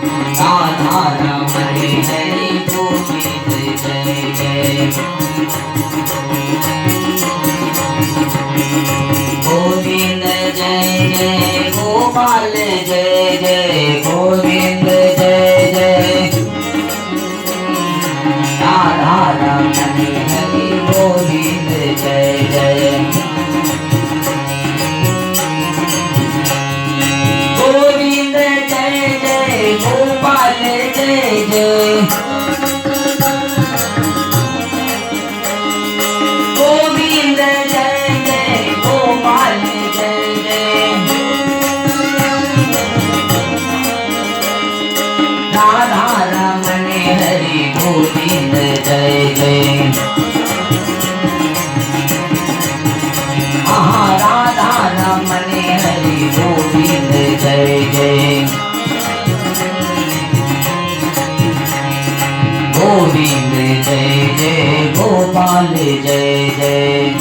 राधा रमण हरि गोविंद जय जय गोविंद जय जय गोपाल जय जय गोविंद जय जय राधा रमण हरि गोविंद जय जय गोविंद जय जय गोपाल जय जय गोविंद जय जय गोपाल जय जय राधा रमण हरि गोविंद जय जय राधा रमण हरि गोविंद जय जय गोविंद जय जय गोपाल जय जय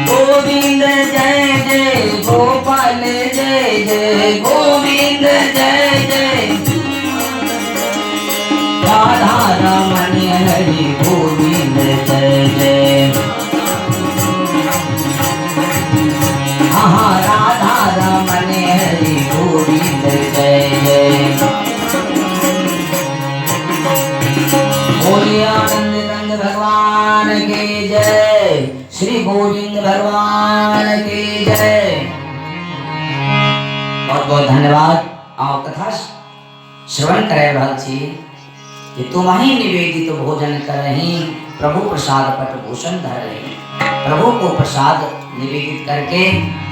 गोविंद जय जय गोपाल जय जय गोविंद जय जय राधा रमण हरि गोविंद जय जय राधा रमण हरि गोविंद जय जय बोलिए आनंद कंद भगवान की जय श्री गोविंद भगवान की जय। बहुत बहुत धन्यवाद। आओ कथा श्रवण करे रहल छी कि तुम ही निवेदित भोजन करही प्रभु प्रसाद पट भूषण धरही। प्रभु को प्रसाद निवेदित करके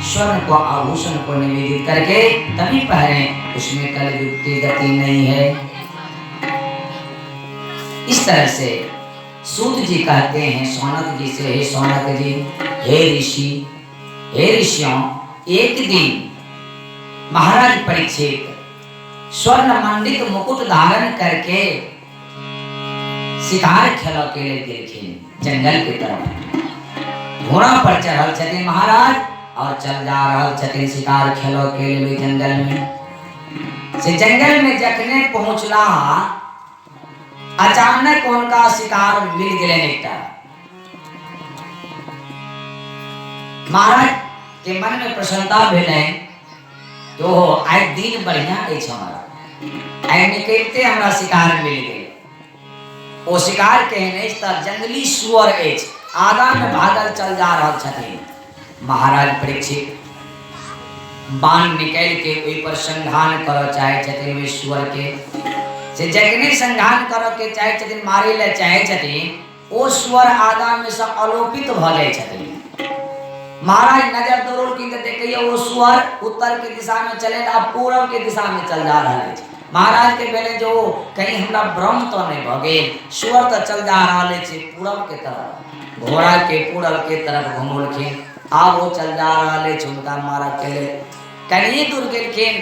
स्वर्ण को आभूषण को निवेदित करके तभी पहने, उसमें कलयुग की गति नहीं है। इस तरह से सूत जी कहते हैं सौनक जी से, हे सौनक जी, हे ऋषि, हे ऋषियों, एक दिन महाराज परीक्षित स्वर्ण मंडित मुकुट धारण करके शिकार खेलो के लिए देखे जंगल की तरफ घोड़ा पर चढ़ल छथिन महाराज और चल जा रहल छथिन शिकार खेलो के लिए जंगल में। से जंगल में जखने पहुंचला अचानक उनका शिकार मिल गए एकटा। महाराज के मन में प्रसन्नता भेलै तो आज दिन बढ़िया अछि हमारा, आई निकलते हमरा शिकार मिल गए। ओ शिकार कहने जंगली सुअर अछि, आगा में भागल चल जा रहल छथिन। महाराज परीक्षित बाण निकाल के ओहि पर संधान करऽ चाहे छथिन ओहि सुअर के। से जखने संधान करऽ के चाहे छथिन, मारे ले चाहे छथिन, ओ सुअर आगा में से अलोपित भ जाय छथिन। महाराज नजर दौड़ की देखिए वो सुअर उत्तर के दिशा में चले आ पूर्व के दिशा में चल जा रहा है। महाराज के बेले जो कहीं हमरा भ्रम तो नहीं भ गेल, सुअर तो चल जा रहा है पूर्व के तरफ, घोड़ा के पूर्व के तरफ घुमलखिन। आब वो चल जा रहा है उनका मारा के लिए कहीं दूर गेलखिन,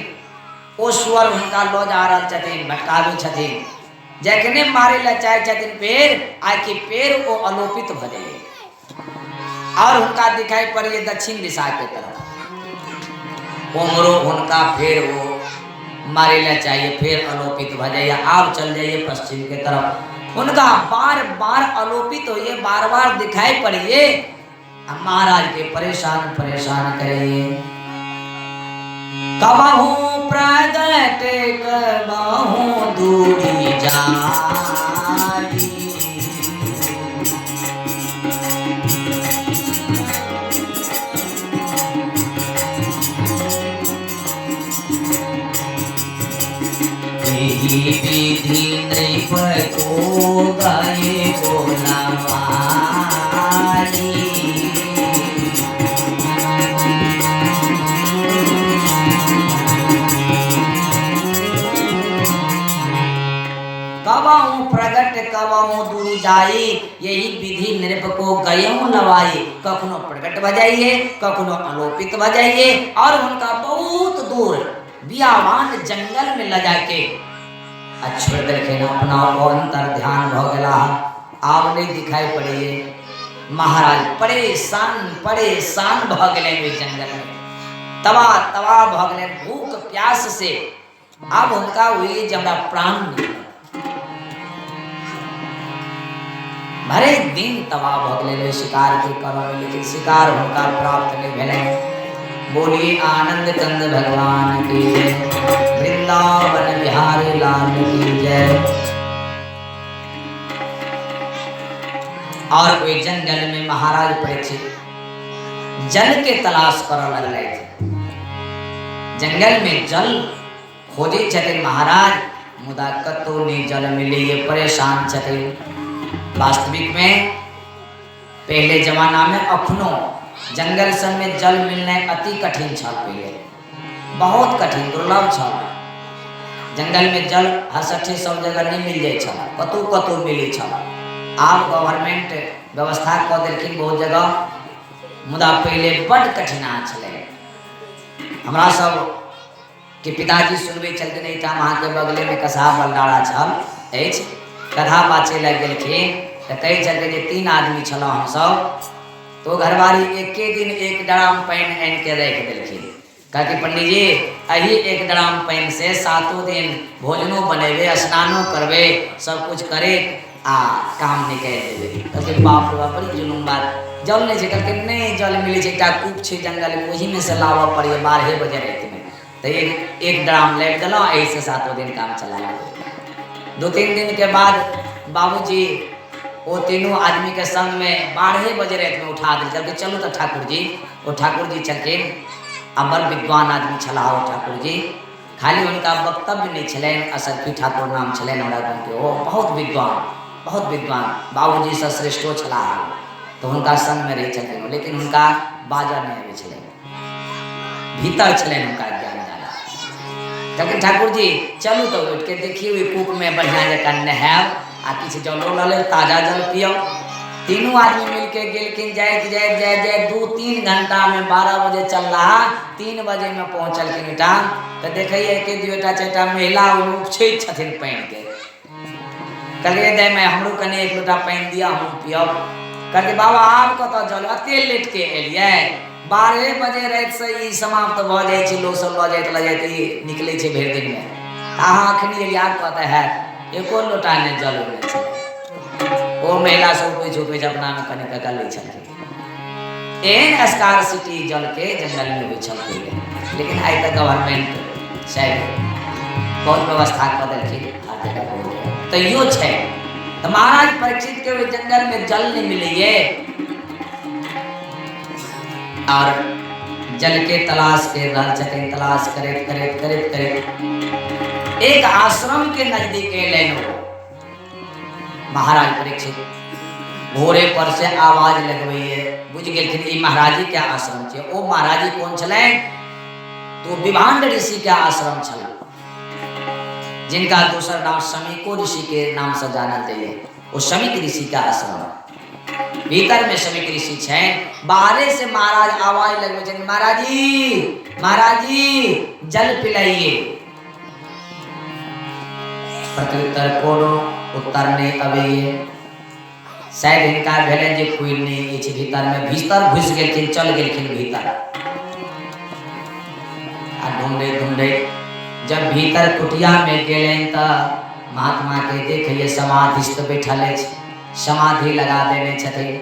ओ सुअर उनका लो जा रहा छथिन, भटकावे छथिन। जखने मारे ला चाहे छथिन पेड़, आखि पेड़ को अलोपित भ जाए और उनका दिखाई पड़े दक्षिण दिशा के तरफ। उमरो उनका फिर वो मारे ला चाहिए, फिर अलोपित भ जाइए, आप चल जाइए पश्चिम के तरफ। उनका बार बार अलोपित होइए, बार बार दिखाई पड़िए। महाराज के परेशान परेशान करिए। कबहू प्रगट कबहू दूरी जाई, विधि नृप को गाये बोलावाली। कबहू प्रगट कबहू दूरी जाई, यही विधि नृप को गयऊ नवाई। कखनो प्रगट भ जाइए, कखनो अलोपित भ जाइए, और उनका बहुत दूर बियावान जंगल में लगा के छोड़ देलखिन। अपना अंतर ध्यान भ गेला, आब नहीं दिखाई पड़िए। महाराज परेशान परेशान भ गेले जंगल में। तवा तवा भगले भूख प्यास से अब उनका हुई जब प्राण भरे दिन तवा भगले शिकार के करो लेकिन शिकार उनका प्राप्त नहीं भेले। बोलिए आनंद कंद भगवान की जय, वृंदावन बिहारी लाल की जय। और कोई जंगल में महाराज परीक्षित जल के तलाश कर लग रहे थे। जंगल में जल खोजे छथिन महाराज, मुदा कतो ने जल मिले ये परेशान छथिन। वास्तविक में पहले जमाना में अखनो जंगल सब में जल मिलने अति कठिन छल, पहले बहुत कठिन दुर्लभ छल। जंगल में जल हसठे सब जगह नहीं मिल जाए छल, कतौ कतौ मिले छल। आप गवर्नमेंट व्यवस्था कऽ देलखिन बहुत जगह, मुदा पहले बड़ कठिना छलै। हमरा सब के पिताजी सुनबे छलखिन, एहिठाम अहाँके बगले में कसाह बलडारा छल अछि, कथा बाचे लग गेलखिन तऽ कहै छलखिन जे 3 आदमी छलहुँ हमसब, तो घरवारी एके दिन 1 ड्राम पानि आनि के राखि देलखिन। कहलखिन पंडित जी अही 1 ड्राम पानि से 7 दिन भोजनो बनेबे, स्नानो करबे, सब कुछ करे आ काम निकालि देबे। कहलखिन बाप रे बाप बड़ी जुलूम बात, जल नहीं छै। कहलखिन नहीं जल मिले छै, एकटा कूप छै जंगल में, वही में से लाबऽ पड़िए 12 बजे राति में। तो 1 ड्राम लाबि देलहुँ, एहि से 7 दिन काम चला। 2-3 दिन के बाद बाबूजी वो तीनों आदमी के संग में 12 बजे रात में उठा दिल। जबकि चलू तो ठाकुर जी, वो ठाकुर जी चलके अबर विद्वान आदमी छला वो ठाकुर जी, खाली उनका वक्तव्य नहीं छलन, असरफी ठाकुर नाम छलन हमरा गाँव के, वो बहुत विद्वान बाबूजी से श्रेष्ठो छला। तो उनका संग में रही छथिन, लेकिन उनका बाजा नहीं आवे छलन, भीतर छलन उनका ज्ञान ज्यादा। कहलखिन ठाकुर जी चलू तो उठ के देखिए ओहि कूप में बढ़िया जकाँ नहायब आ किछु जलो लऽ लेब, ताजा जल पियो। तीनों आदमी मिलके गेलखिन, जाइत 2-3 घंटा में 12 बजे चल रहा, 3 बजे में पहुँचलखिन ओहिठाम। तो देखिए कि 2-4 महिला उपछैत छथिन पानि के। कहलिए दाय मैं हमरो कने 1 लोटा पानि दिया, हम पियब। कहलिए बाबा आप कतऽ जल एते लेट के एलियै, 12 बजे राति से ई समाप्त भऽ जाइ छै, लोग सब लऽ जाइत निकलै छै भरि दिन में, अहाँ अखनी एलियै, आब कतऽ हैत, एको लोटा ने जल होने छै। वो महिला सब पूछ अपना में कने कर लै छलखिन। एहन स्कार्सिटी जल के जंगल में होइ छलखिन, लेकिन आइ तक गवर्नमेंट शायद बहुत व्यवस्था कऽ देलखिन, हर जगह बहुत तैयो छै। तो महाराज परीक्षित के ओहि जंगल में जल नहीं मिले, और जल के तलाश के रहल छथिन। तलाश करैत एक आश्रम के नजदीक एलन हो महाराज परीक्षित। भोरे पर से आवाज लगबैये, बुझ गेलखिन ई महाराजी के आश्रम छै। ओ महाराजी कोन छलैन, तो विभांड ऋषि के आश्रम छल, जिनका दोसर नाम शमीको ऋषि के नाम से जानल जाइए। वो शमीक ऋषि का आश्रम, भीतर में शमीक ऋषि छनि। बाहरे से महाराज आवाज लगबै छथिन, महाराजी जल पिलाइए। प्रत्युत्तर कोनो उत्तर नहीं अबैये। शायद हिनका भेलनि जे कोई नहीं अछि भीतर में, भीतर घुस गेलखिन, चल गेलखिन भीतर। आ ढूंढे जब भीतर कुटिया में गेलनि तऽ महात्मा के देखिए समाधिस्थ बैठल अछि, समाधि लगा देने छथिन।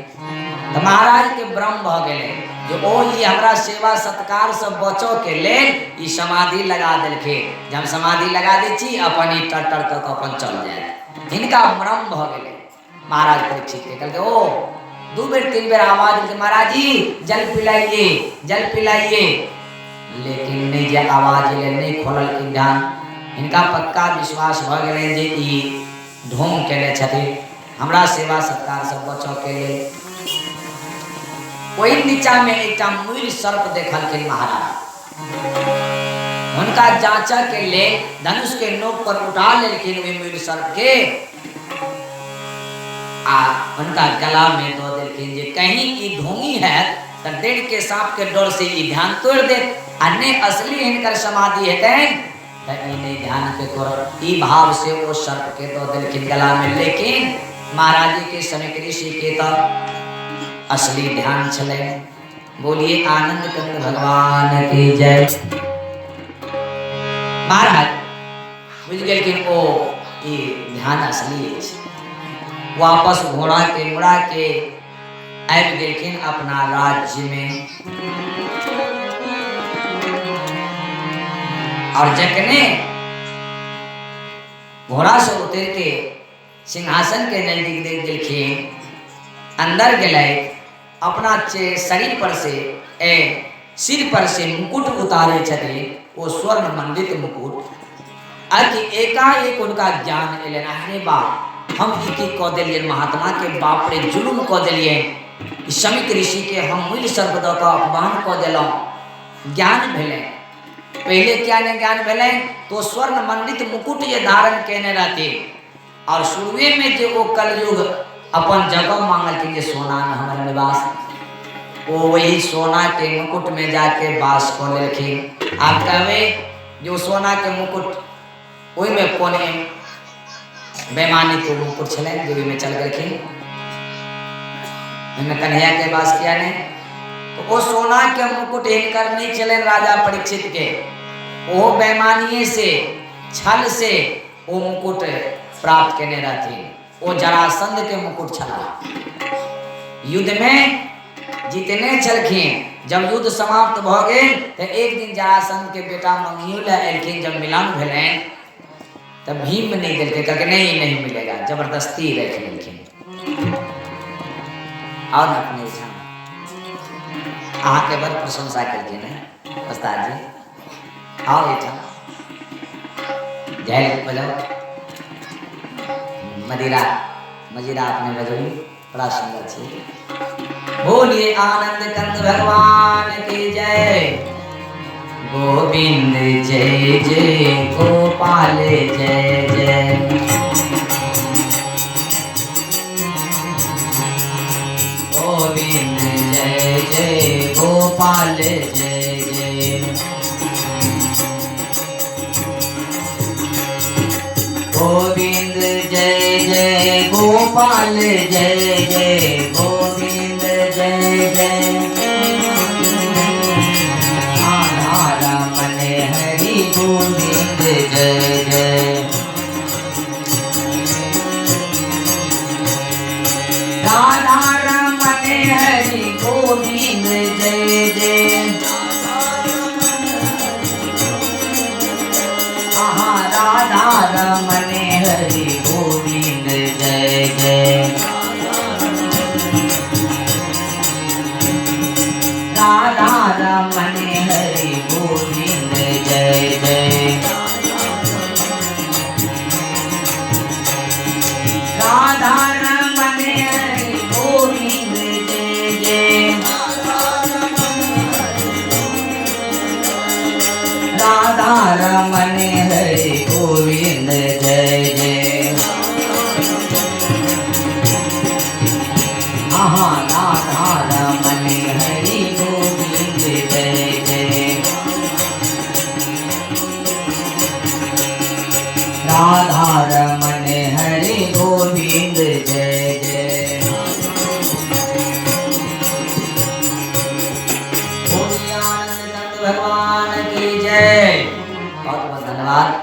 तऽ महाराज के भ्रम भऽ गेलै जे ओ ई हमरा सेवा सत्कार से बचो के लेल ई समाधि लगा देलखिन, जब समाधि लगा दै छी अपन ई टर कऽ अपन चल जाए। हिनका भ्रम भऽ गेलै। महाराज परीक्षित के कहलकै ओ 2 बेर 3 बेर आवाज देलकै, महाराजी जल पिलाइए, लेकिन नहीं जे आवाज एलै, नहीं खोललखिन ध्यान। हिनका पक्का विश्वास भऽ गेलै जे ई ढोंग केने छथिन, हमरा सेवा सत्कार से बचो के लेल। ओहि नीचा में एकटा मूल सर्प देखलखिन महाराज। उनका जांचा के लेल धनुष के नोक पर उठा लेलखिन ओहि मूल सर्प के, आ उनका गला में दो देलखिन जे कहीं ई ढोंगी है तो डेढ़ के सांप के डर से ई ध्यान तोड़ दे, आ नहीं असली हिनकर समाधि हेतैन तो ई नहीं ध्यान के तोड़। ई भाव से वो सर्प के दो देलखिन गला में। लेकिन महाराज के शमीक ऋषि के तो असली ध्यान छलै। बोलिए आनंद कंद भगवान की जय। महाराज बुझ गए कि ओ ये ध्यान असली है। वापस घोड़ा के मुड़ा के आबि गेलखिन अपना राज्य में। और जखने घोड़ा से उतर के सिंहासन के नजदीक देख गेलखिन, अंदर गए, अपना शरीर पर से सिर पर से मुकुट उतारे छथिन, वो स्वर्ण मंडित मुकुट। अति एकाएक उनका ज्ञान एलन, अरे बाप हम की कह दिलिए, महात्मा के बाप रे जुलुम कह दिलिए, शमिक ऋषि के हम मूल सर्प द का अपमान कह दिलौं। ज्ञान भेले, पहले क्या ने ज्ञान भेले तो स्वर्ण मंडित मुकुट ये धारण केने रहते, और शुरुए में जो वो कलयुग अपन जगह मांगल के सोना में हमारे निवास, वो वही सोना के मुकुट में जाके वास कर लेखिन। आप कहवे जो सोना के मुकुट वही में कोने बेमानी के मुकुट छले जो में चल गए, कन्हैया के पास किया ने तो वो सोना के मुकुट इनकर नहीं चले राजा परीक्षित के, वो बेमानिए से छल से वो मुकुट प्राप्त करने रहती। वो जरासंध के मुकुट छला। युद्ध में जितने चलखिन, जब युद्ध समाप्त भ गए तो एक दिन जरासंध के बेटा मंगियुला एलखिन, जब मिलन भेले तब भीम नहीं दिलके कहके नहीं मिलेगा, जबरदस्ती रख लेलखिन। और अपने अहाँ के बड़ प्रशंसा करके ना उस्ताद जी, आओ बेटा जय बजाओ, मजीरा आपने बजाई बड़ा सुंदर थी। बोलिए आनंद कंद भगवान की जय। गोविंद जय जय गोपाल जय जय। गोविंद जय जय गोपाल जय जय। गोविंद जय जय गोपाल जय जय। गोविंद जय जय राधा रमन हरि गोविंद जय जय। राधा रमन हरि गोविंद जय जय। राधा रमन हरि गोविंद जय जय। राधा रमन हरि गोविंद जय जय। राधा रमन हरि गोविंद जय जय। राधा रमन हरि गोविंद जय जय। राधा रमन हरि गोविंद जय जय। राधा रमन हरि गोविंद जय जय। बोलिए आनंद कंद भगवान की जय। बहुत बहुत धन्यवाद।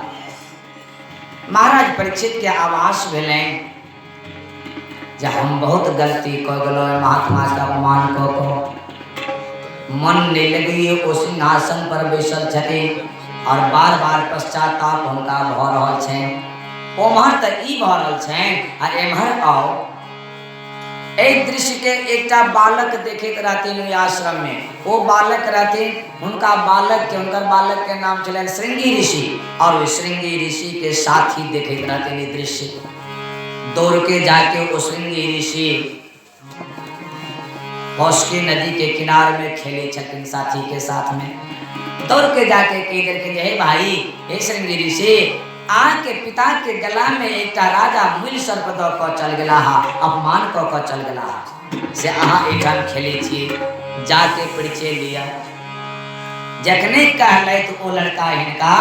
महाराज परीक्षित के आवास भेले, जब हम बहुत गलती कर गलो, महात्मा का अपमान को मन नहीं लगी, वो सिंहासन पर बैसल छथि और बार बार पश्चाताप उनका भ रहल छनि। ओम्हर तऽ ई भ रहल छनि आ एम्हर आओ एक दृश्य के एकटा बालक देखैत रहथिन ओहि आश्रम में। वो बालक रहथिन, उनका बालक के नाम छलनि श्रृंगी ऋषि, और वो श्रृंगी ऋषि के साथ ही देखैत रहथिन ई दृश्य। दौड़ के जाके वो श्रृंगी ऋषि कौशिकी नदी के किनारे में खेले छथिन साथी के साथ में। दौड़ के जाके कह देलखिन, हे भाई, हे श्रृंगी ऋषि, आके पिता के गला में एक राजा मूल सर्प द क चल गला, अपमान क चल गला से अहाँ एठाम खेले छी, जाके परिचय लिया। जखने कहले तो वो लड़का हिनका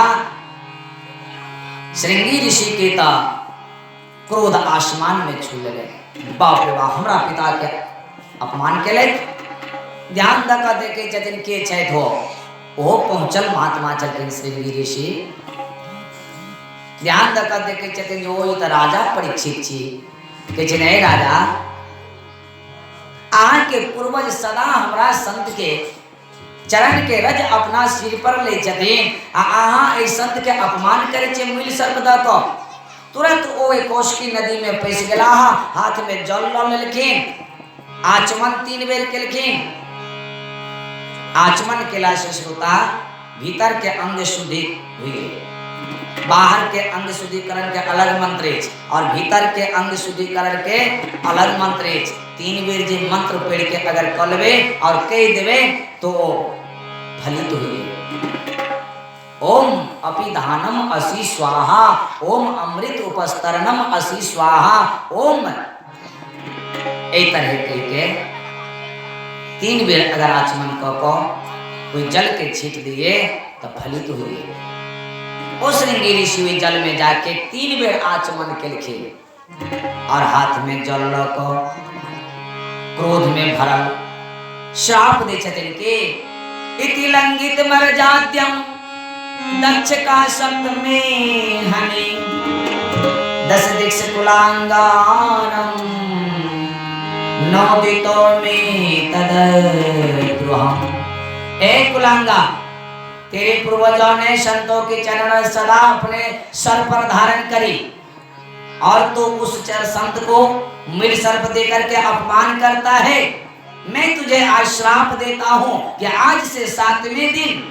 श्रृंगी ऋषि के ता क्रोध आसमान में छू ले। बाप रे बाप, हमरा पिता के अपमान केले, ध्यान दका देखे जतिन के छैथ हो ओ पहुंचल महात्मा छथिन श्रृंगी ऋषि। ध्यान दका देखे छथिन जो ई त राजा परीक्षित छी के छै नहीं राजा अहाँ के पूर्वज सदा हमरा संत के चरण के रज अपना सिर पर ले छथिन आ अहाँ ए संत के अपमान करे छे मूल सर्प द क तुरंत ओ एक कोश की नदी में पैस गेला हाथ में जल ल लेलखिन आचमन 3 बेर केलखिन। आचमन केला से श्रोता भीतर के अंग शुद्धि हुई बाहर के अंग शुद्धिकरण के अलग मंत्र और भीतर के अंग शुद्धिकरण के अलग मंत्र 3 बेर जे मंत्र पढ़ के अगर कलवे और कह देवे तो फलित हुई। ओम अपिधानम असि स्वाहा ओम अमृत उपस्तरणम असि स्वाहा ओम ए तरह के 3 बेर अगर आचमन क कोई जल के छीट दिए तो फलित हुई। ओ श्रृंगी ऋषि जल में जाके 3 बेर आचमन केलखिन और हाथ में जल ल क क्रोध में भरल श्राप दे छथिन के इति लंघित मर्जाद्यम दक्ष का शब्द में हनि 10 दिक्ष कुलांगारम नौदितो में तद्रुहम। ए कुलांगा तेरे पूर्वजों ने संतों के चरण सदा अपने सर पर धारण करी और तू उस संत को मृग सर्प देकर के अपमान करता है। मैं तुझे आज श्राप देता हूं कि आज से 7वें दिन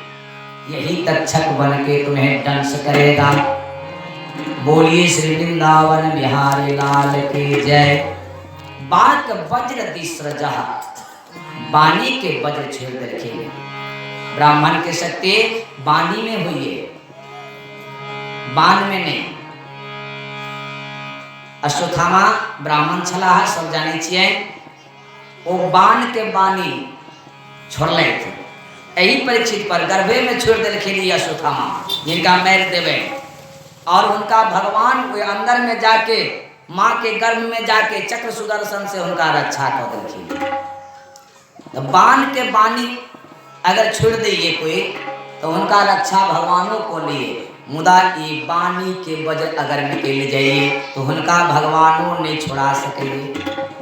यही तक्षक बन के तुम्हें दंश करेगा। बोलिए श्री वृंदावन बिहारी लाल की जय। बाक वज्र दिस्रजा बानी के वज्र छेड़ देखे ब्राह्मण के शक्ति बानी में हुई है बाण में नहीं। अश्वत्थामा ब्राह्मण छला है सब जाने छिए वो बाण के बानी छोड़ले थे यही परीक्षित पर गर्भे में छोड़ देलखिन अश्वत्थामा जिनका मैर देवे और उनका भगवान वे अंदर में जाके माँ के गर्भ में जाके चक्र सुदर्शन से उनका रक्षा कर देलखिन। तो बाण के बानी अगर छोड़ दिए कोई तो उनका रक्षा भगवानों को लिए मुदा ये बानी के वज्र अगर निकल जाइए तो उनका भगवानों नहीं छुड़ा सके।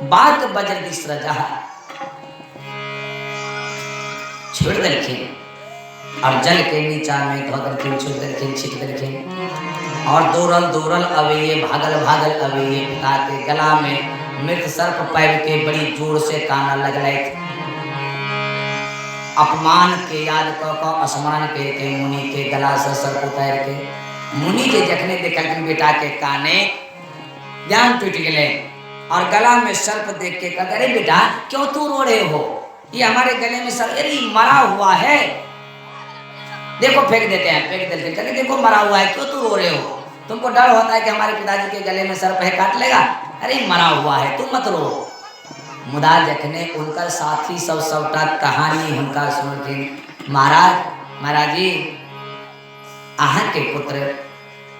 बात वज्र दिस्रजा छोड़ देलखिन और जल के नीचा में धो देलखिन छोड़ देलखिन छिट देलखिन और दौड़ल अवैये भागल अवैये पिता के गला में मृत सर्प पैर के बड़ी जोर से काना लगल। अपमान के याद क स्मरण के मुनि के गला से सर्प उतार के मुनि के जखने देखलखिन बेटा के काने ज्ञान टूट गए और गला में सर्प देख के कहते अरे बेटा क्यों तू रो रहे हो ये हमारे गले में सर्प अरे मरा हुआ है देखो फेंक देते हैं फेंक देते हैं देखो मरा हुआ है क्यों तू रो रहे हो तुमको डर होता है कि हमारे पिताजी के गले में सर्प है काट लेगा अरे मरा हुआ है तुम मत रो। मुदा जखने उनका साथी सबटा कहानी उनका सुनथिन महाराज जी अहाँ के पुत्र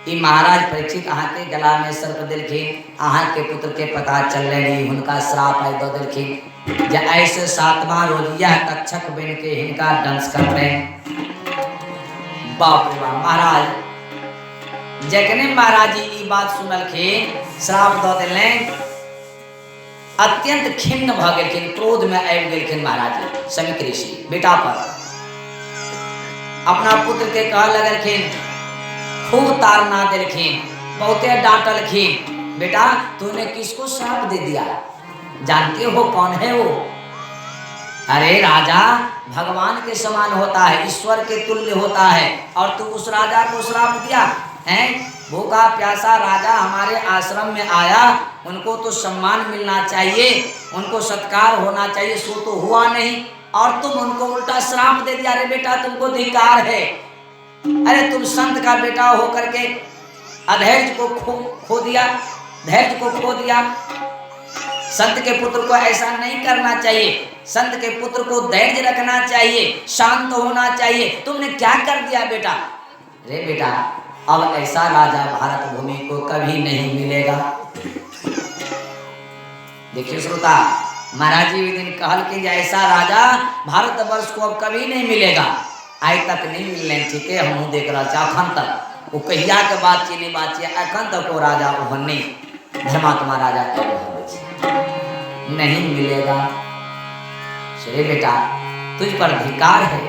ई महाराज परीक्षित अहाँ के गला में सर्प देलखिन अहाँ के पुत्र के पता चल रही उनका श्राप आई दो देलखिन जे ऐसे 7वां रोजिया तक्षक बन के हिनका दंश कर रहे। बाप रे बाप महाराज जखने महाराज जी ई बात सुनलखिन श्राप दो देले अत्यंत खिन्न भ गेलखिन क्रोध में आबि गेलखिन महाराज जी समीक ऋषि बेटा पर अपना पुत्र के कह लगलखिन खूब ताड़ना देलखिन बहुते डांटलखिन बेटा तूने किसको श्राप दे दिया जानते हो कौन है वो। अरे राजा भगवान के समान होता है ईश्वर के तुल्य होता है और तू उस राजा को श्राप दिया है। भूखा प्यासा राजा हमारे आश्रम में आया उनको तो सम्मान मिलना चाहिए उनको सत्कार होना चाहिए सो तो हुआ नहीं और तुम उनको उल्टा श्राप दे दिया। अरे बेटा तुमको धिक्कार है अरे तुम संत का बेटा होकर के अधैर्य को खो दिया धैर्य को खो दिया। संत के पुत्र को ऐसा नहीं करना चाहिए संत के पुत्र को धैर्य रखना चाहिए शांत होना चाहिए तुमने क्या कर दिया बेटा। अरे बेटा अब ऐसा राजा भारत भूमि को कभी नहीं मिलेगा। देखिए श्रोता महाराज जी दिन कहल कि ऐसा राजा भारतवर्ष को अब कभी नहीं मिलेगा, आज तक नहीं मिलने ठीक है। हम देख रहा था अखन तक वो कहिया के बात चीनी बात अखन तक वो राजा ओहन नहीं, धर्मात्मा राजा नहीं मिलेगा। श्री बेटा तुझ पर धिक्कार है,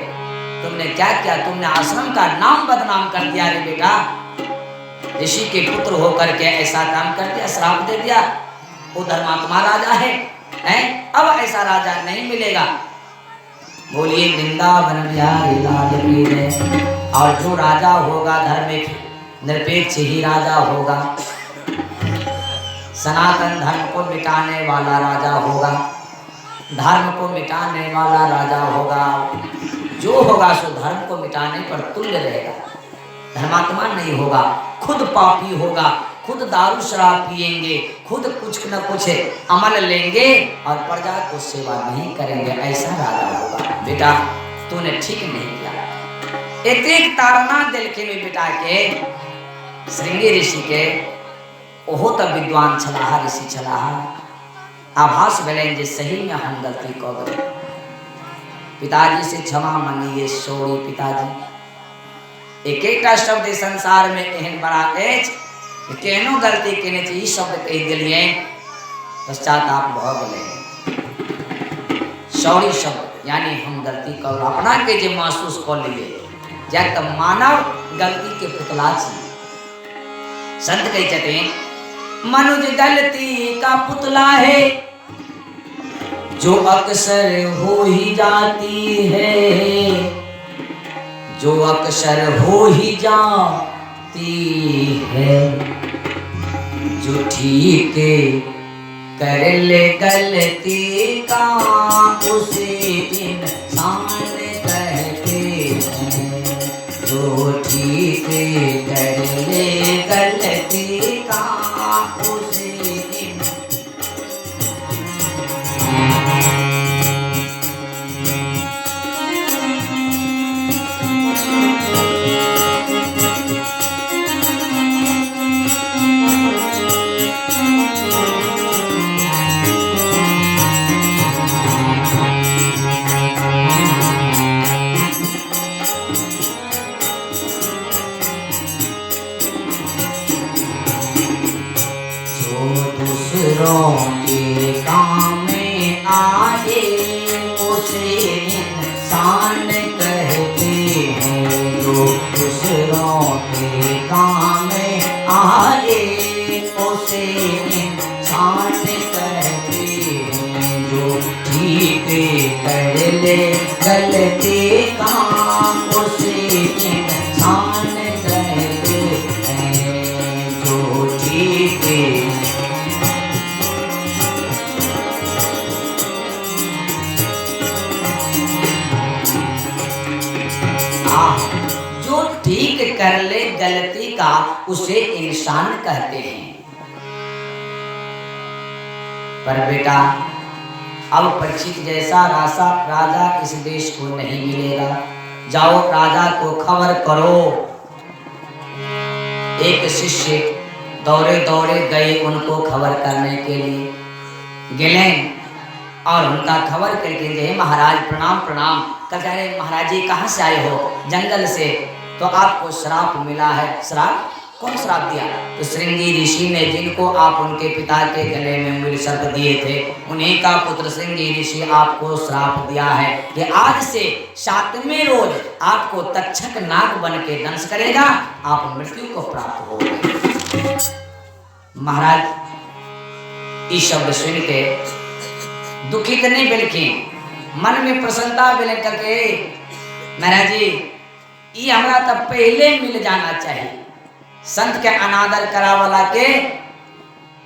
तुमने क्या किया, तुमने आश्रम का नाम बदनाम कर दिया रे बेटा। ऋषि के पुत्र होकर के ऐसा काम कर दिया, श्राप दे दिया। वो धर्मात्मा राजा है, अब ऐसा राजा नहीं मिलेगा। बोलिए वृंदावन बिहारी लाल की जय। और जो राजा होगा धार्मिक निरपेक्ष ही राजा होगा, सनातन धर्म को मिटाने वाला राजा होगा, धर्म को मिटाने वाला राजा होगा। जो होगा सो धर्म को मिटाने पर तुल्य रहेगा, धर्मात्मा नहीं होगा, खुद पापी होगा, खुद दारू शराब पिएंगे, खुद कुछ न कुछ अमल लेंगे और प्रजा को सेवा नहीं करेंगे, ऐसा राजा होगा। बेटा तूने ठीक नहीं किया। एक तारना दिल के में बिटा के श्रृंगी ऋषि के ओहो तब विद्वान छलाहा ऋषि छलाहा आभास भेलें जे सही में हम गलती कऽ गए, पिताजी से क्षमा मांगिए सॉरी पिताजी। एक शब्द संसार में एहन बड़ा केहनो गलती केने ई शब्द कह दिलिए पश्चाताप भ गेले। सॉरी शब्द यानी हम गलती कर अपना के जे महसूस कर लिए जाए तो मानव गलती के पुतला छी। संत कही छथिन मनुज गलती का पुतला है जो अक्सर हो ही जाती है, जो अक्सर हो ही जाती है। जो ठीक कर ले गलती का उसे इंसान कहते हैं, जो ठीक कर ले गलती का उसे के काम में आए उसे इंसान कहते हैं, जो दूसरों के काम में आए उसे इंसान कहते हैं, जो ठीक कर ले गलती काम उसे इंसान कहते हैं, जो ठीक जो ठीक कर ले गलती का उसे इंसान कहते हैं। पर बेटा अब परीक्षित जैसा राजा इस देश को नहीं मिलेगा। जाओ राजा को खबर करो। एक शिष्य दौड़े दौड़े गए उनको खबर करने के लिए गए और उनका खबर करके गए महाराज प्रणाम प्रणाम। कह रहे महाराज जी कहाँ से आए हो? जंगल से। तो आपको श्राप मिला है। श्राप? कौन श्राप दिया? तो श्रृंगी ऋषि ने जिनको आप उनके पिता के गले में मूल सर्प दिए थे उन्हीं का पुत्र श्रृंगी ऋषि आपको श्राप दिया है कि आज से 7वें रोज आपको तक्षक नाग बन के दंश करेगा, आप मृत्यु को प्राप्त होंगे। महाराज इस शब्द सुन के दुखित नहीं बिल्किन मन में प्रसन्नता बिलन करके महाराज जी ये हमारा तब पहले मिल जाना चाहिए। संत के अनादर करा वाला के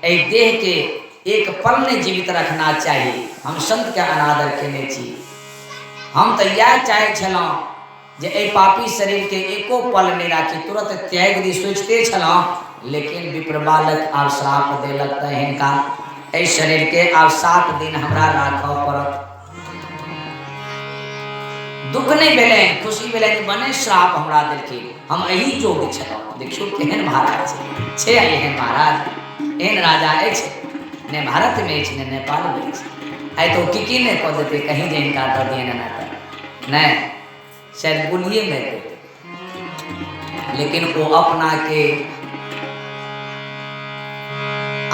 एक देह के एक पल में जीवित रखना चाहिए। हम संत के अनादर केने छी। हम तो यह चाहे छलौं जे ए पापी शरीर के एको पल नहीं राखी, तुरंत त्याग दी सोचते छलौं, लेकिन विप्र बालक आप श्राप देलक त हिनका ए शरीर के आप 7 दिन हमरा राखव पड़त। दुख नहीं भेले, खुशी भेले बने श्राप हमरा देलखिन, हम एही जोग छलौं। देखियो केहन महाराज छै एहन महाराज एहन राजा अछि ने भारत में अछि ने नेपाल में अछि। आई तो किकी ने कह देते कहीं जे इनका कर दिए ना नहीं शायद बोलिए में देते, लेकिन वो अपना के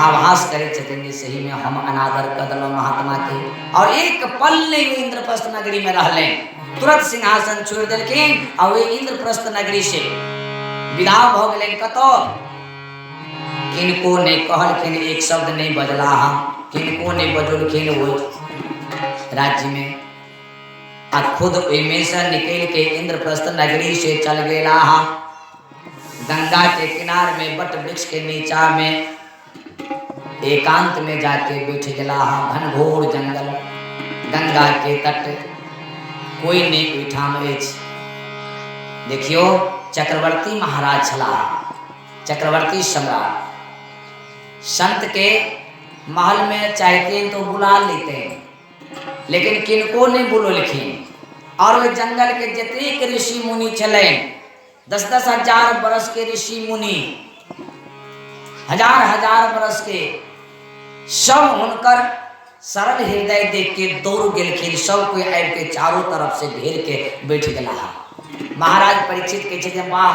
आभास करे चलेंगे सही में हम अनादर कदल महात्मा के। और एक पल नहीं वे इंद्रप्रस्थ नगरी में रहले, तुरंत सिंहासन छोड़ दिलखिन और वे इंद्रप्रस्थ नगरी से विदा भ गेलन। कतो किनको ने कहलखिन एक शब्द नहीं बजला, किनको ने बजलखिन वो राज्य में आ खुद में से निकल के इंद्रप्रस्थ नगरी से चल गेला। गंगा के किनार में बट वृक्ष के नीचा में एकांत में जाके बैठ गला। घनघोर जंगल गंगा के तट कोई नहीं उठाम अछि। देखियो चक्रवर्ती महाराज छला, चक्रवर्ती सम्राट संत के महल में चाहते तो बुला लेते, लेकिन किनको नहीं बुललखिन। और वे जंगल के जतेक ऋषि मुनि चले 10-10 हजार बरस के ऋषि मुनि, हजार बरस के, सब उनकर सरल हृदय देख के दौड़ गेलखिन। सब कोई आबि के चारों तरफ से घेर के बैठ गला। महाराज परीक्षित के वाह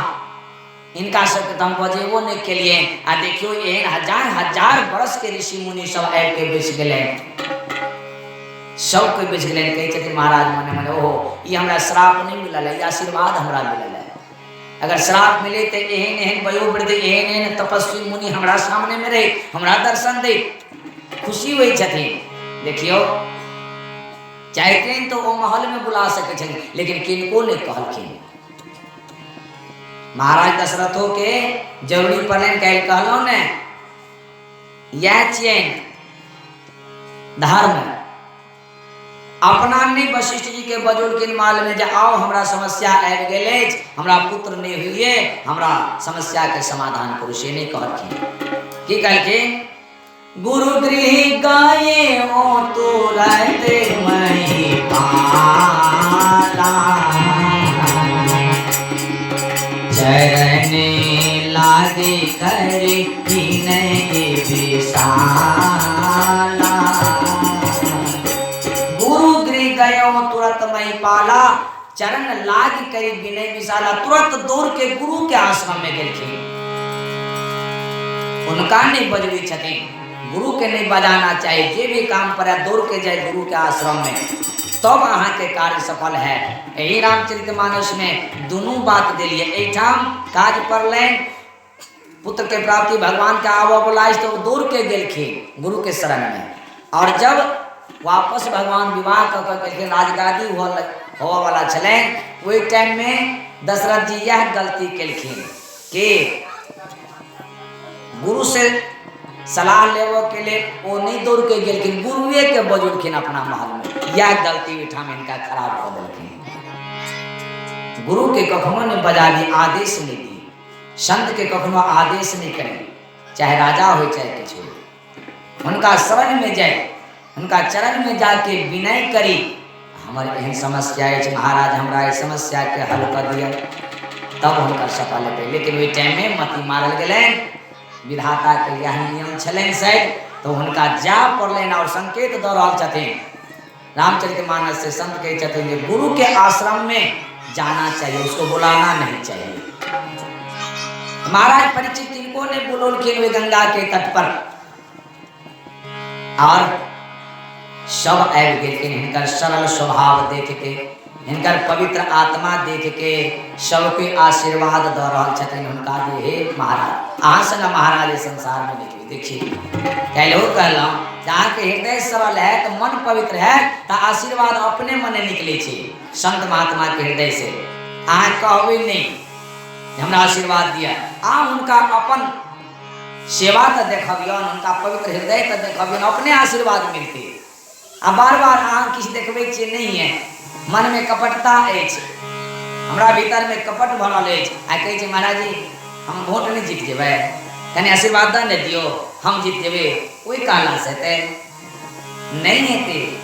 इनका सबके तो हम बजेबो नहीं के लिए आ देखियो एहन हजार बरस के ऋषि मुनि सब आबि के बैठ गए, सब कोई बैठ गए। कहे महाराज मने मने ओहो ये हमरा श्राप नहीं मिलल है, आशीर्वाद हमरा मिलल है। अगर श्राप मिले तो एहन एहन वयोवृद्ध एहन एहन तपस्वी मुनि हमरा सामने में रहे, हमरा दर्शन दे, खुशी हुई छथिन। देखियो चाहते तो वो महल में बुला सके छथिन, लेकिन किनको ने कहलखिन। महाराज दशरथों के जरूरी पड़न कहलो ने यह चैन धर्म अपना नहीं वशिष्ठ जी के बजोल के माल में जा आओ हमरा समस्या आबि गेले, हमरा पुत्र नहीं हुए, हमरा समस्या के समाधान करू। से नहीं कहलखिन, की कहलखिन गुरु गृह गाये ओ तो रहते मही पाला, चरने लागे करे विनय विशाला। गुरु गृह गयो तुरंत मही पाला, चरण लाग करे विनय विशाला। तुरंत दौड़ के गुरु के आश्रम में गेलखिन। उनका नहीं बजबी छथिन, गुरु के नहीं बजाना चाहिए। जे भी काम पर दौड़ के जाए गुरु के आश्रम में, तब अहाँ के कार्य सफल है। यही रामचरितमानस में दोनों बात दिलिए। एठाम काज पड़लन, पुत्र के प्राप्ति भगवान के आवा बुलाइस तो दौड़ के गेलखिन गुरु के शरण में। और जब वापस भगवान विवाह करके राजगादी होवा वाला छले, वही टाइम में दशरथ जी यह गलती केलखिन कि गुरु से सलाह लेवो के लिए वो नहीं दौड़ के गेलखिन, गुरुए के बजुलखिन अपना महल में। यह गलती उठा में इनका खराब कर दिलखिन। गुरु के कखनो ने बजा दी, आदेश नहीं दी। संत के कखनो आदेश नहीं करें, चाहे राजा हो चाहे कुछ हो। उनका शरण में जाए, उनका चरण में जाके विनय करी, हमारे एहन समस्या है महाराज हमरा इस समस्या के हल कर दिया, तब उनका सफल है। लेकिन वही टाइम में मती मारल गए, विधाता के यह नियम छलन शायद, तो उनका जा पड़लन और संकेत दे रहा छथिन। रामचरितमानस से संत कहे छथिन कि गुरु के आश्रम में जाना चाहिए, उसको बुलाना नहीं चाहिए। महाराज परीक्षित इनको ने बुलोलखिन वे गंगा के तट पर, और सब आबि गेलखिन। हिनकर सरल स्वभाव देख के, हिनकर पवित्र आत्मा देख के सबके आशीर्वाद दे रहा छथिन। उनका हे महाराज अहाँ से न महाराज संसार में देखिए कहलहुँ जहाँ के हृदय सरल है तो मन पवित्र है तो आशीर्वाद अपने मने निकले छे संत महात्मा के हृदय से। अहाँ कहबे नहीं हमरा आशीर्वाद दिया, आ उनका अपन सेवा तो देखबियन, उनका पवित्र हृदय तो देखबियन, अपने आशीर्वाद मिलते। आ बार बार अहाँ किछु देखबे छे नहीं है, मन में कपटता है, हमरा भीतर में कपट भरल है। आ कहे छे महाराज जी हम वोट नहीं जीत जेबे, कने आशीर्वाद दे दियो हम जीत जेबे, कोई काला से नहीं हेते।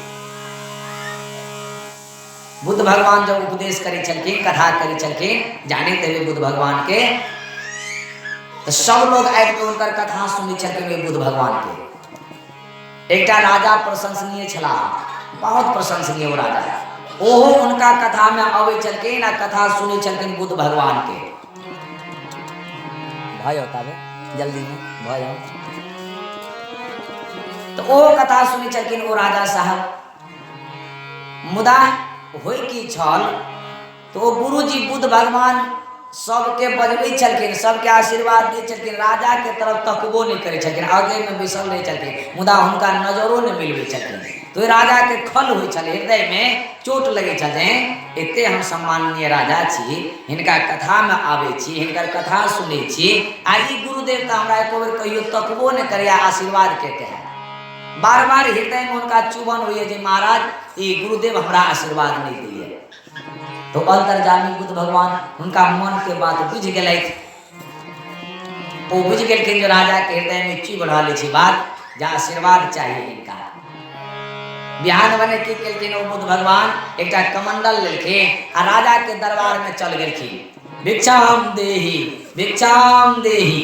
बुद्ध भगवान जब उपदेश करे छलखिन, कथा करे छलखिन, जाने थे बुद्ध भगवान के, तो सब लोग आबि के उनकर कथा सुनी छलखिन बुद्ध भगवान के। एक राजा प्रशंसनीय छला, बहुत प्रशंसनीय वो राजा। ओहो उनका कथा में अवे चलके ना कथा सुनी चलके बुद्ध भगवान के भय होता है जल्दी में भय हो तो वो कथा सुनी चलकिन वो राजा साहब मुदा होई की छल तो गुरु जी बुद्ध भगवान सबके बजबै छलकिन, सबके आशीर्वाद दै छलकिन, राजा के तरफ तकबो नहीं करे छलकिन, आगे में बैसल नहीं छलकिन, मुदा हुनका नजरो नहीं मिलबै छलकिन। तो राजा के खल होइ छल, हृदय में चोट लगे छल। एते हम सम्माननीय राजा छी, हिनका कथा में आबै छी, हिनकर कथा सुनै छी, आ ई गुरुदेव त हमरा एको बेर कहियो तकबो नहीं करे, आशीर्वाद के कहे। बार बार हृदय में उनका चुभन हुई जे महाराज ये गुरुदेव हमरा आशीर्वाद नहीं दिए। तो अंतर्जामी बुद्ध भगवान उनका मन के बात बुझ गए, वो बुझ गए जो राजा के हृदय में चुभ रहा छी बात, जा आशीर्वाद चाहिए इनका। बिहान बने की केलखिन वो बुद्ध भगवान एक कमंडल लेलखिन आ राजा के दरबार में चल गेलखिन, भिक्षाम देही भिक्षाम देही।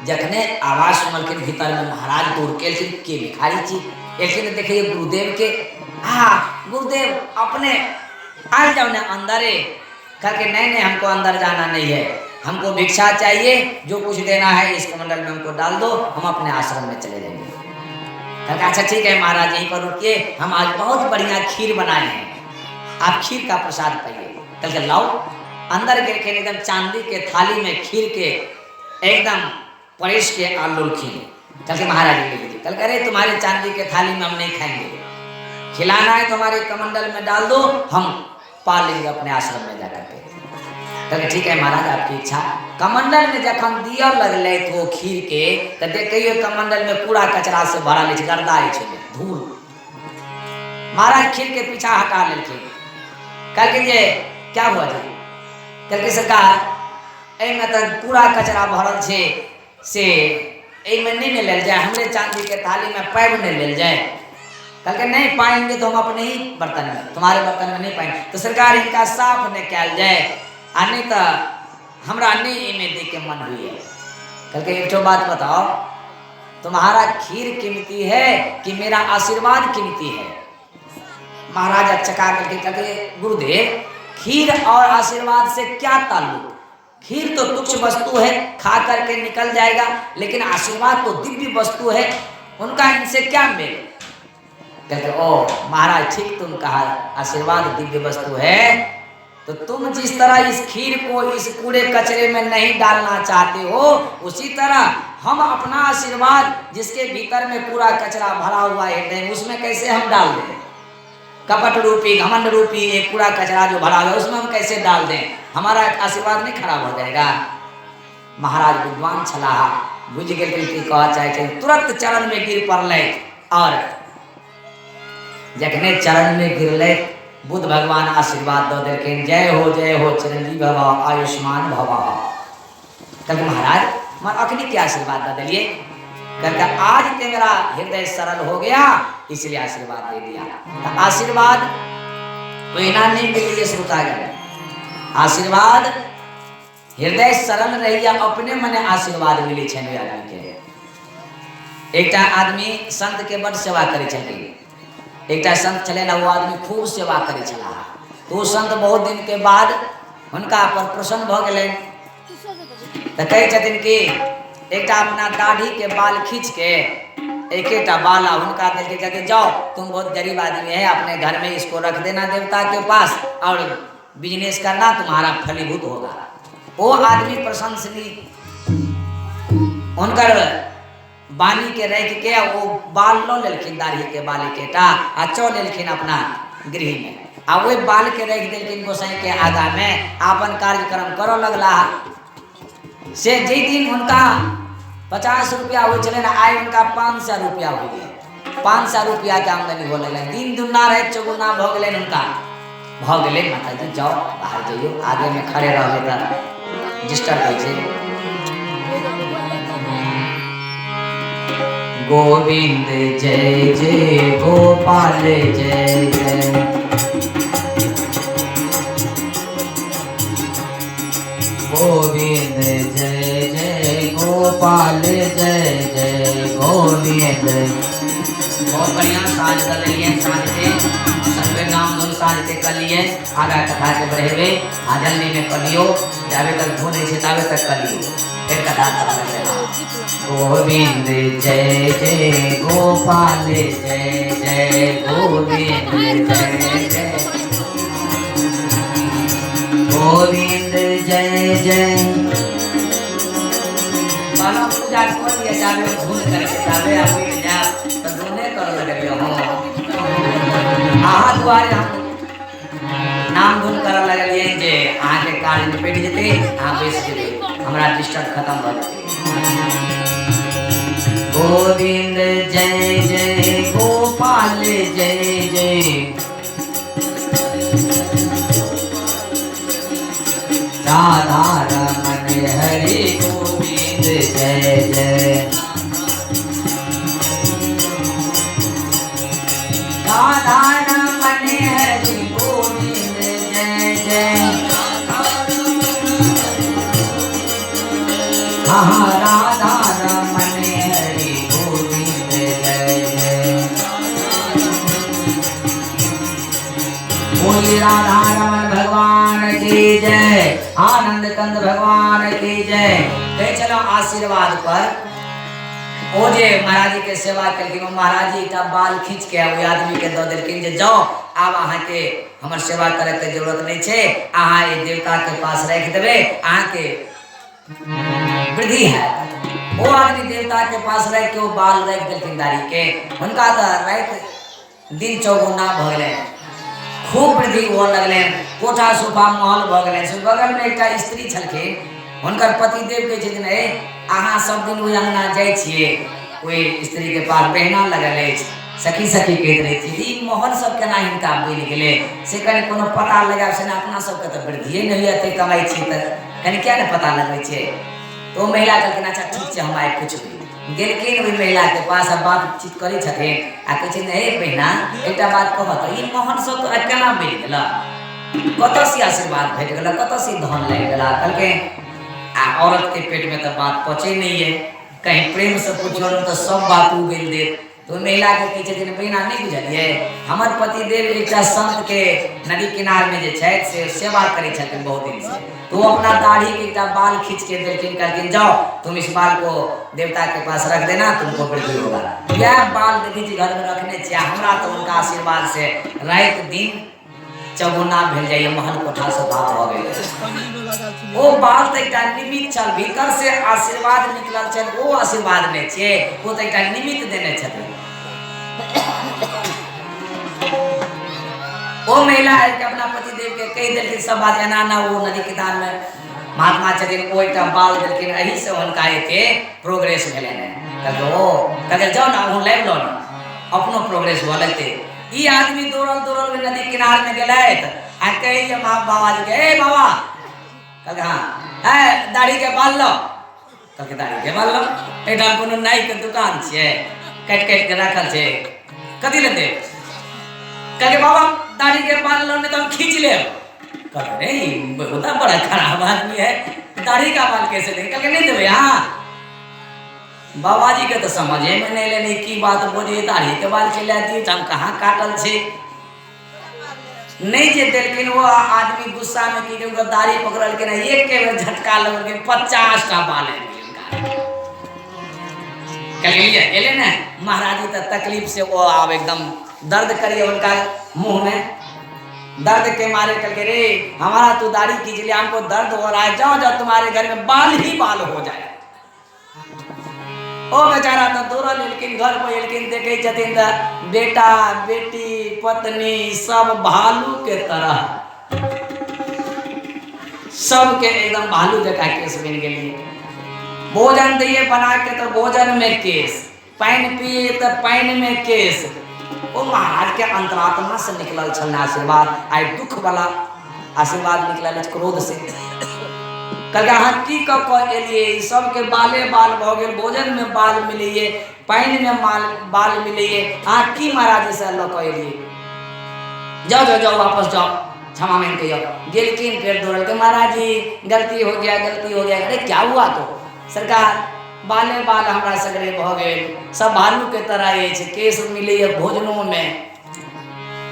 जखने आवाज सुनलखिन भीतर में महाराज दूर के भिखारी छी एखिन देखिए गुरुदेव के, गुरुदेव अपने आ जाओ ना अंदर, करके नहीं हमको अंदर जाना नहीं है, हमको भिक्षा चाहिए, जो कुछ देना है इस कमंडल में हमको डाल दो, हम अपने आश्रम में चले जाएंगे। कहते अच्छा ठीक है महाराज यहीं पर रुकिए, हम आज बहुत बढ़िया खीर बनाए हैं, आप खीर का प्रसाद पाइए। कल के लाओ, अंदर गिर के एकदम चांदी के थाली में खीर के एकदम परेश के आलोल खीर। कल के महाराज ले लीजिए। कल कह रहे तुम्हारे चांदी के थाली में हम नहीं खाएंगे, खिलाना है तो हमारे कमंडल में डाल दो, हम पा लेंगे अपने आश्रम में जाकर के। कल ठीक है महाराज आपकी इच्छा। कमंडल में जखन दिया लगले तो खीर के तो देखिए कमंडल में पूरा कचरा से भरा ले गर्दा धूल। महाराज खीर के पीछा हटा लेलखिन। कल के ये क्या हुआ जी? कल के सरकार एमे तो पूरा कचरा भरल छे से एमे नहीं ले जाए, हमरे चांदी के थाली में पैब नहीं ले जाए। कल के नहीं पाएंगे तो हम अपने ही बर्तन में, तुम्हारे बर्तन में नहीं पाएंगे, तो सरकार इनका साफ निकाल जाए, आ नहीं तो हमरा नहीं इमे दे के मन हुई है। कल के एक बात बताओ, तुम्हारा खीर कीमती है कि मेरा आशीर्वाद कीमती है? महाराज चका करके कहते गुरुदेव खीर और आशीर्वाद से क्या ताल्लुक? खीर तो तुच्छ वस्तु है, खा करके निकल जाएगा, लेकिन आशीर्वाद तो दिव्य वस्तु है, उनका इनसे क्या मेल? कहते ओ महाराज ठीक तुम कहा, आशीर्वाद दिव्य वस्तु है, तो तुम जिस तरह इस खीर को इस कूड़े कचरे में नहीं डालना चाहते हो, उसी तरह हम अपना आशीर्वाद जिसके भीतर में पूरा कचरा भरा हुआ है उसमें कैसे हम डाल दें? कपट रूपी घमंड रूपी एक कूड़ा कचरा जो भरा हुआ है उसमें हम कैसे डाल दें? हमारा आशीर्वाद नहीं खराब हो जाएगा? महाराज विद्वान छला बुझ गए कह चाहे तुरंत चरण में गिर पड़े, और जखने चरण में गिरले बुद्ध भगवान आशीर्वाद दो देलखिन, जय हो चिरंजीवी भव आयुष्मान भव। कल महाराज मैं अखनी के आशीर्वाद दे दिलिए, कल आज ते मेरा हृदय सरल हो गया इसलिए आशीर्वाद दे दिया। तो आशीर्वाद तो इना नहीं मिलिए श्रोतागण, आशीर्वाद हृदय सरल रहिए, अपने मने आशीर्वाद मिले छे आदमी के। एक आदमी संत के बड़ सेवा करे छथिन, एक संत चले ना वो आदमी खूब सेवा करे छला, तो संत बहुत दिन के बाद उनका पर प्रसन्न भ गए, तो कहे छथिन कि एक अपना दाढ़ी के बाल खींच के एक बाल उनका दे के कहते जाओ तुम बहुत गरीब आदमी है, अपने घर में इसको रख देना देवता के पास और बिजनेस करना, तुम्हारा फलीभूत होगा। वो आदमी प्रशंसनीय उनकर बानी के रख के वो बाल लो लेलखिन, दाढ़ी के बाल केटा आ चो लेलखिन अपना गृह में, आ वो बाल के रख देलखिन गोसाई के आगा में, आपन कार्यक्रम करो लगला। से जे दिन उनका 50 रुपया हो चले ना, आए उनका 500 रुपया हो गए, 500 रुपया के आमदनी हो लगे, दिन दुना रहे चौगुना भ गए उनका भ गए। माता जी जाओ बाहर जाइयो, आगे में खड़े रह डिस्टर्ब हो। गोविंद जय जय गोपाल जय जय, गोविंद जय जय गोपाल जय जय, गोविंद बहुत बढ़िया साज कर रही है। साज से सर्वे नाम धुन साज के कर लिए आगा कथा के बढ़े हुए आ जल्दी में कर लियो जावे तक धुन से तावे तक कर लियो फिर कथा कर लेना। गोविंद जय जय गोपाल जय जय गोविंद जय जय गोविंद जय जय। मानो पूजा कर दिया जावे धुन करके जावे आप जा तो धुने कर लगे हो आहा द्वारे हम नाम धुन कर लगलिए जे आहा के कार्य में बैठ जेते आहा बेस जेते हमरा डिस्टर्ब खत्म भ जेते। गोविंद जय जय गोपाल जय जय राधा रमण हरि गोविंद जय जय राधा रमण हरि गोविंद जय जय। हाँ राधा रमण हरि गोविंद जय जय। बोली राधा रमण भगवान की जय आनंद कंद भगवान की जय। कहे चलो आशीर्वाद पर ओ जे महाराज जी के सेवा करके महाराज जी का बाल खींच के वो आदमी के दो दिलकिन जे जाओ अब अहाँ के हमर सेवा करे के जरूरत नहीं छे अहाँ ये देवता के पास रख देबे अहाँ के वृद्धि है। वो आदमी देवता के पास रख के वो बाल रख दिलकिन दाढ़ी के उनका तो रात दिन चौगुना भ गेले खूब वृद्धि हो लगले कोठा सोफा महल भ गेले। से बगल में एक स्त्री छलखिन हुनकर पति देव के छथिन ए अहाँ सब दिन ओइ अंगना जाइ छिए ओइ स्त्री के पास बहना लगल अछि सखी सखी कहैत रहे छी ई मोहन सब केना हिनका बनि गेले से कनि कोनो पता लगाब से ना अपना सब के त वृद्धिए नहीं होते कमाई छी त कनि क्या ने पता लगै छै। तो महिला कहलखिन अच्छा ठीक छै हम आइ पूछबै गेलखिन ओइ महिला के पास बातचीत करै छथिन आ कहै छै हे बहिना एकटा बात कह त ई मोहन सब तोरा केना बनि गेल कत से आशीर्वाद भेट गेल कत से धन लागि गेल। कहलकै आ औरत के पेट में तो बात पचे नहीं है कहीं प्रेम से पूछो तो सब बात उगल दे। तो महिला के पीछे दिन बहिना नहीं बुझलिए हमर पति देव एक संत के नदी किनार में जे छै से सेवा करे छथिन बहुत दिन से तो अपना दाढ़ी के एक बाल खींच के देलखिन कहलखिन जाओ तुम इस बाल को देवता के पास रख देना तुमको वृद्धि होगा। यह बाल देखी घर में रखने चाहिए हमरा तो उनका आशीर्वाद से रात दिन चौगुना भेल जाइए महल कोठा से बात हो गई। वो बात तो एकटा निमित्त छल भीतर से आशीर्वाद निकलल छल वो आशीर्वाद नहीं छे वो तो एकटा निमित्त देने छथिन। वो महिला है कि अपना पति देव के कह देलखिन सब बात एना ना वो नदी किनार में महात्मा छथिन वो एकटा बाल देलखिन एही से हुनका एते प्रोग्रेस भेलै ने कहलकै जाओ ना हम लाइव लो ना अपनो प्रोग्रेस हो लेते। ई आदमी दौड़ल दौड़ल नदी किनार में गेलैत आ कहिए माँ बाबा जी के ए बाबा कहलकै हाँ है दाढ़ी के बाल लो कहलकै दाढ़ी के बाल लो एटा कोनो नाई के दुकान छै काट काट के रखल छै कथी लेते कहलकै बाबा दाढ़ी के बाल लो नहीं तो हम खींच लेब। कहलकै नहीं बहुत बड़ा खराब आदमी है दाढ़ी का बाल कैसे देंगे कहलकै नहीं देबे हाँ बाबा जी के तो समझे में नहीं लेनी की बात बोली दाढ़ी के बाल चला दी हम कहाँ काटल छे नहीं जे देलखिन वो आदमी गुस्सा में की दाढ़ी पकड़ल के ना एक के बेर झटका लगल के 50 टा बाल कहलिए एले ना महाराज जी तो तकलीफ से वो अब एकदम दर्द करिए उनका मुंह में दर्द के मारे करके रे हमारा तू दाढ़ी कीजिए हमको दर्द हो रहा है जाओ जाओ तुम्हारे घर में बाल ही बाल हो जाए। ओ बेचारा तो दौड़ल लेकिन घर पर लेकिन देखे छथिन बेटा बेटी पत्नी सब भालू के तरह सबके एकदम भालू जका केस बन गए। भोजन दिए बना के तो भोजन में केस पानी पिए तो पानी में केस। ओ महाराज के अंतरात्मा से निकलल छल आशीर्वाद आई दुख वाला आशीर्वाद निकलल क्रोध से कहलकै अहाँ की कऽ एलिए सबके बाले बाल भऽ गेल भोजन में बाल मिलैए पानी में बाल मिलैए अहाँ की महाराज से लऽ कऽ एलिए जाओ जाओ जाओ वापस जाओ क्षमा मांग के जाओ। गेलखिन फिर दौड़ल के महाराज जी गलती हो गया अरे क्या हुआ तो सरकार बाले बाल हमरा सगरे भ गए, सब भालू के तरह ये छे, केस मिले ये भोजनों में।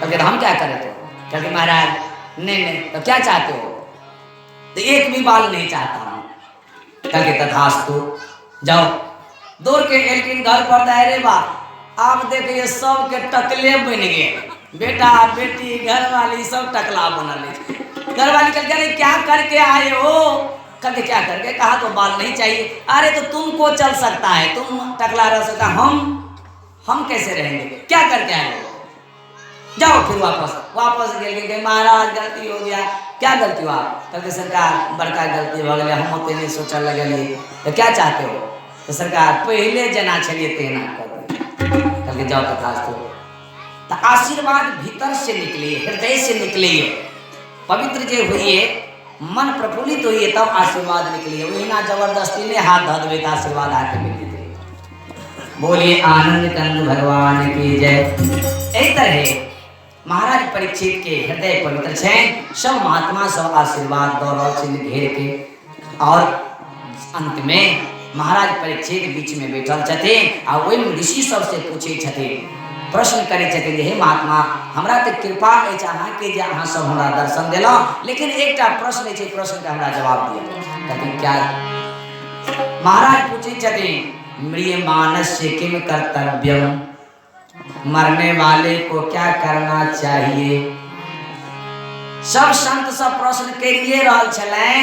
कहते हम क्या करें? तो कहते महाराज नहीं नहीं, तो क्या चाहते हो? तो एक भी बाल नहीं चाहता हूं। कहते तथास्तु, जाओ। दौड़ के एलकिन घर पर दायरे बा, आप देखिए सब के टकले बन गए, बेटा बेटी घर वाली सब टकला बनल है। घर वाली कह अरे क्या करके आए हो? कहते क्या करके? कहा तो बाल नहीं चाहिए। अरे तो तुमको चल सकता है, तुम टकला रह सकता, हम कैसे रहेंगे? क्या करके आए हो? जाओ फिर वापस गए। महाराज गलती हो गया। क्या गलती हुआ? कहते सरकार बड़का गलती हो गया, हम होते नहीं सोचा लगे। तो क्या चाहते हो? तो सरकार पहले जना चलिए तेना कर जाओ। तथास्तु। तो आशीर्वाद भीतर से निकलिए, हृदय से निकलिए, पवित्र जे हुई, मन प्रफुल्लित हुई, तब आशीर्वाद निकलिए। वही ना जबरदस्ती ने हाथ धो देवे, आशीर्वाद आके मिलते। बोलिए आनंद कंद भगवान की जय। एक तरह महाराज परीक्षित के हृदय पवित्र छे, सब महात्मा सब आशीर्वाद दौलत से घेर के, और अंत में महाराज परीक्षित बीच में बैठल छथे, और वही ऋषि सबसे पूछे छथे, प्रश्न करे छथे, हे महात्मा हमरा तो कृपा अछि अहाँ के जे अहाँ सब हमरा दर्शन देलौ, लेकिन एकटा प्रश्न छै, प्रश्न का हमरा जवाब दिया। कहते क्या? महाराज पूछे छथे, म्रियमानस्य किम कर्तव्यम, मरने वाले को क्या करना चाहिए? सब संत सब प्रश्न के लिए रहल छलें।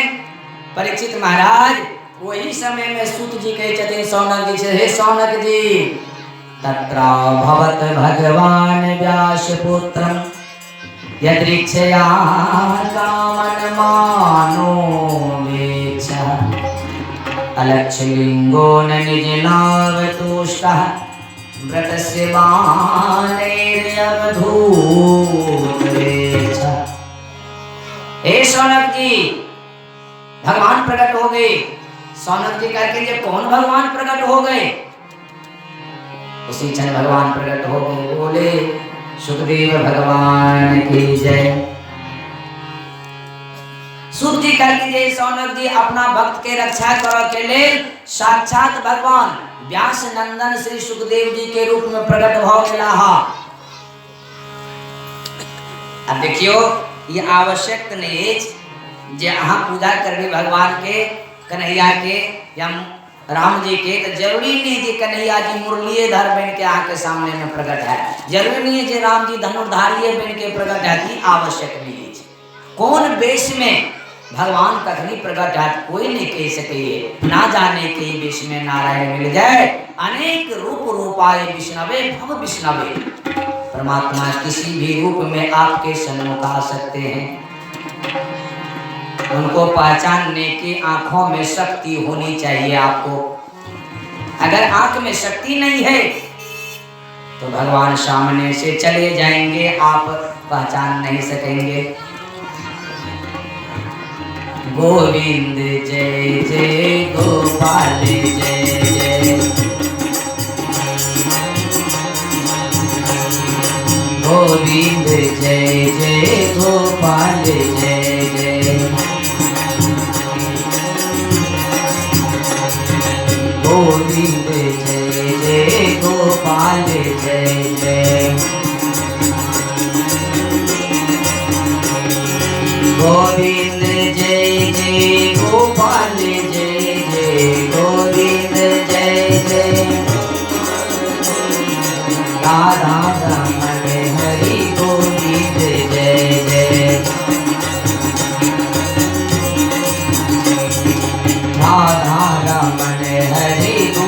परीक्षित महाराज वही समय में सूत जी कहे छथिन सौनक जी से, हे सौनक जी, तत्र भवत भगवान व्यास पुत्रम यदृच्छया कामन मानो मेच्छा अलक्षलिंगो न निज लाभ तुष्टः व्रतस्य बाणैर्यवधूत वेच्छा। हे सौनक जी, भगवान प्रकट हो गए। सौनक जी करके ये कौन भगवान प्रकट हो गए? उसी क्षण भगवान प्रकट हो गए। बोले सुखदेव भगवान की जय। सुख जी कर लीजिए, सौनक जी अपना भक्त के रक्षा करो के लिए साक्षात भगवान व्यास नंदन श्री सुखदेव जी के रूप में प्रकट हो गया। अब देखियो ये आवश्यक नहीं जे अहाँ पूजा करबे भगवान के, कन्हैया के या राम जी के, तो जरूरी नहीं जे कन्हैया जी मुरलीधर बन के आके सामने में प्रकट है, जरूरी नहीं है जे राम जी धनुर्धारी बन के प्रकट है, आवश्यक नहीं है। कौन वेश में भगवान कखनी प्रकट है कोई नहीं कह सके, ना जाने के वेश में नारायण मिल जाए। अनेक रूप रूपाए विष्णवे भव विष्णवे, परमात्मा किसी भी रूप में आपके सन्मुख आ सकते हैं। उनको पहचानने की आंखों में शक्ति होनी चाहिए आपको। अगर आंख में शक्ति नहीं है तो भगवान सामने से चले जाएंगे, आप पहचान नहीं सकेंगे। गोविंद जय जय गोपाल जय जय, गोविंद जय जय गोपाल